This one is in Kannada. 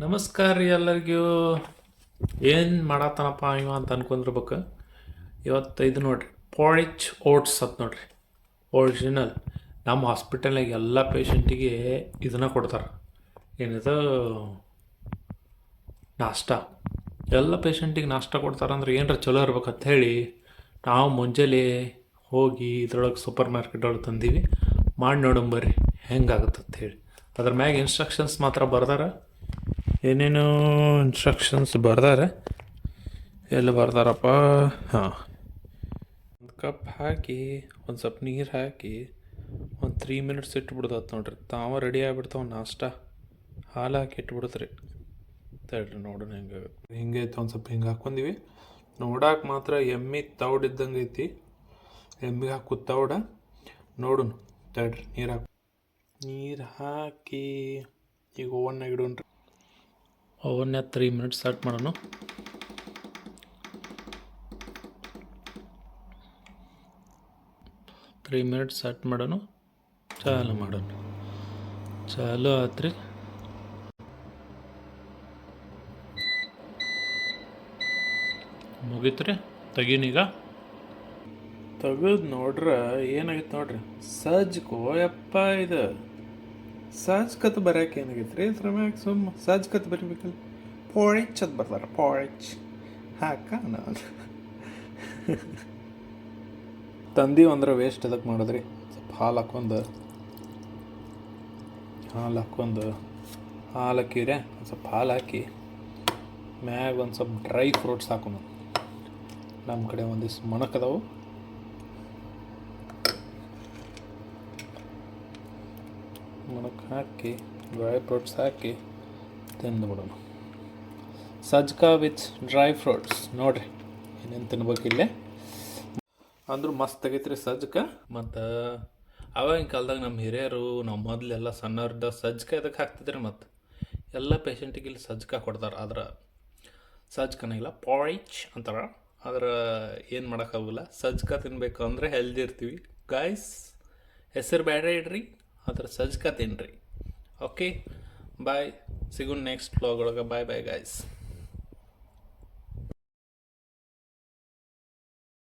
ನಮಸ್ಕಾರ ರೀ ಎಲ್ಲರಿಗೂ. ಏನು ಮಾಡತ್ತಾನಪ್ಪ ಇವ ಅಂತ ಅನ್ಕೊಂಡಿರ್ಬೇಕು. ಇವತ್ತು ಇದು ನೋಡ್ರಿ, ಪಾರಿಚ್ ಓಟ್ಸ್ ಅಂತ ನೋಡ್ರಿ, ಒರಿಜಿನಲ್. ನಮ್ಮ ಹಾಸ್ಪಿಟಲ್ನಾಗ ಎಲ್ಲ ಪೇಷಂಟಿಗೆ ಇದನ್ನು ಕೊಡ್ತಾರೆ. ಏನಿದು ನಾಷ್ಟ. ಎಲ್ಲ ಪೇಷಂಟಿಗೆ ನಾಷ್ಟ ಕೊಡ್ತಾರಂದ್ರೆ ಏನರ ಚಲೋ ಇರ್ಬೇಕಂತ ಹೇಳಿ ನಾವು ಮುಂಜಾನೆ ಹೋಗಿ ಇದ್ರೊಳಗೆ ಸೂಪರ್ ಮಾರ್ಕೆಟ್ ಒಳಗೆ ತಂದೀವಿ. ಮಾಡಿ ನೋಡಂಬರ್ರಿ ಹೆಂಗಾಗುತ್ತಂತ ಹೇಳಿ. ಅದ್ರ ಮ್ಯಾಗ ಇನ್ಸ್ಟ್ರಕ್ಷನ್ಸ್ ಮಾತ್ರ ಬರ್ದಾರ. ಏನೇನು ಇನ್ಸ್ಟ್ರಕ್ಷನ್ಸ್ ಬರ್ದಾರೆ, ಎಲ್ಲಿ ಬರ್ದಾರಪ್ಪ? ಹಾಂ, ಒಂದು ಕಪ್ ಹಾಕಿ ಒಂದು ಸ್ವಲ್ಪ ನೀರು ಹಾಕಿ ಒಂದು 3 ಮಿನಿಟ್ಸ್ ಇಟ್ಬಿಡ್ದತ್ ನೋಡ್ರಿ. ತಾವ ರೆಡಿ ಆಗಿಬಿಡ್ತಾವ ನಾಷ್ಟ. ಹಾಲು ಹಾಕಿ ಇಟ್ಬಿಡ್ತ್ರಿ. ತಡ್ರಿ ನೋಡೋಣ ಹೆಂಗಾಗುತ್ತೆ. ಹಿಂಗೆ ಐತೆ, ಒಂದು ಸ್ವಲ್ಪ ಹಿಂಗೆ ಹಾಕ್ಕೊಂಡಿವಿ. ನೋಡಕ್ಕೆ ಮಾತ್ರ ಎಮ್ಮೆ ತೌಡ್ ಇದ್ದಂಗೆ ಐತಿ. ಎಮ್ಮಿಗೆ ಹಾಕಿ ತೌಡ ನೋಡು. ತಡ್ರಿ ನೀರು ಹಾಕಿ ಈಗ ಓವನ್ನಾಗ ಇಡೋಣ್ರಿ. ಓವನ್ನ 3 ಮಿನಿಟ್ಸ್ ಸೆಟ್ ಮಾಡೋಣ. ಸೆಟ್ ಮಾಡೋಣ. ಚಾಲು ಮಾಡೋಣ. ಚಾಲು ಆತ್ರಿ. ಮುಗೀತ್ರಿ. ತೆಗೀನೀಗ. ತೆಗೆದು ನೋಡ್ರೆ ಏನಾಗಿತ್ತು ನೋಡ್ರಿ, ಸಜ್ಕೋ ಯಪ್ಪ. ಇದು ಸಜ್ಕತ್ ಬರೋಕೆ ಏನಾಗೈತೆ ರೀ ಇದ್ರ ಮ್ಯಾಗ? ಸುಮ್ಮ ಸಜ್ಕತ್ ಬರಿಬೇಕಲ್ಲ. ಪಾರಿಚ್ ಅಂತ ಬರ್ತಾರೆ, ಪಾರಿಚ್ ಹಾಕ ನಾನು ತಂದೀವಿ ಅಂದ್ರೆ ವೇಸ್ಟ್ ಅದಕ್ಕೆ ಮಾಡೋದ್ರಿ. ಸ್ವಲ್ಪ ಹಾಲು ಹಾಕ್ಕೊಂಡು ಹಾಲು ಹಾಕಿವ್ರೆ. ಒಂದು ಸ್ವಲ್ಪ ಹಾಲು ಹಾಕಿ ಮ್ಯಾಗ ಒಂದು ಸ್ವಲ್ಪ ಡ್ರೈ ಫ್ರೂಟ್ಸ್ ಹಾಕೋಣ. ನಮ್ಮ ಕಡೆ ಒಂದಿಷ್ಟು ಮೊಣಕದವು, ಮೊಣಕ್ಕೆ ಹಾಕಿ ಡ್ರೈ ಫ್ರೂಟ್ಸ್ ಹಾಕಿ ತಿಂದುಬಿಡೋಣ. ಸಜ್ಕಾ ವಿತ್ ಡ್ರೈ ಫ್ರೂಟ್ಸ್ ನೋಡ್ರಿ, ಏನೇನು ತಿನ್ಬೇಕಿಲ್ಲೇ. ಅಂದ್ರೂ ಮಸ್ತ್ ಆಗೈತ್ರಿ ಸಜ್ಕ. ಮತ್ತು ಅವಾಗಿನ ಕಾಲದಾಗ ನಮ್ಮ ಹಿರಿಯರು, ನಾವು ಮೊದಲೆಲ್ಲ ಸಣ್ಣವ್ರದ್ದು ಸಜ್ಕ ಇದಕ್ಕೆ ಹಾಕ್ತಿದ್ರಿ. ಮತ್ತು ಎಲ್ಲ ಪೇಷಂಟಿಗೆ ಇಲ್ಲಿ ಸಜ್ಕ ಕೊಡ್ತಾರೆ. ಆದ್ರೆ ಸಜ್ಕನಾಗಿಲ್ಲ, ಪಾರಿಚ್ ಅಂತಾರೆ. ಆದ್ರೆ ಏನು ಮಾಡೋಕ್ಕಾಗಲ್ಲ. ಸಜ್ಕ ತಿನ್ಬೇಕು ಅಂದರೆ ಹೆಲ್ದಿ ಇರ್ತೀವಿ ಗಾಯ್ಸ್. ಹೆಸರು ಬೇಡ ಇಡ್ರಿ, ಆದ್ರೆ ಸಜ್ಕ ತಿನ್ನಿರಿ. Okay, bye. ಸಿಗೋಣ ನೆಕ್ಸ್ಟ್ ವ್ಲಾಗ್ ಒಳಗೆ. Bye guys.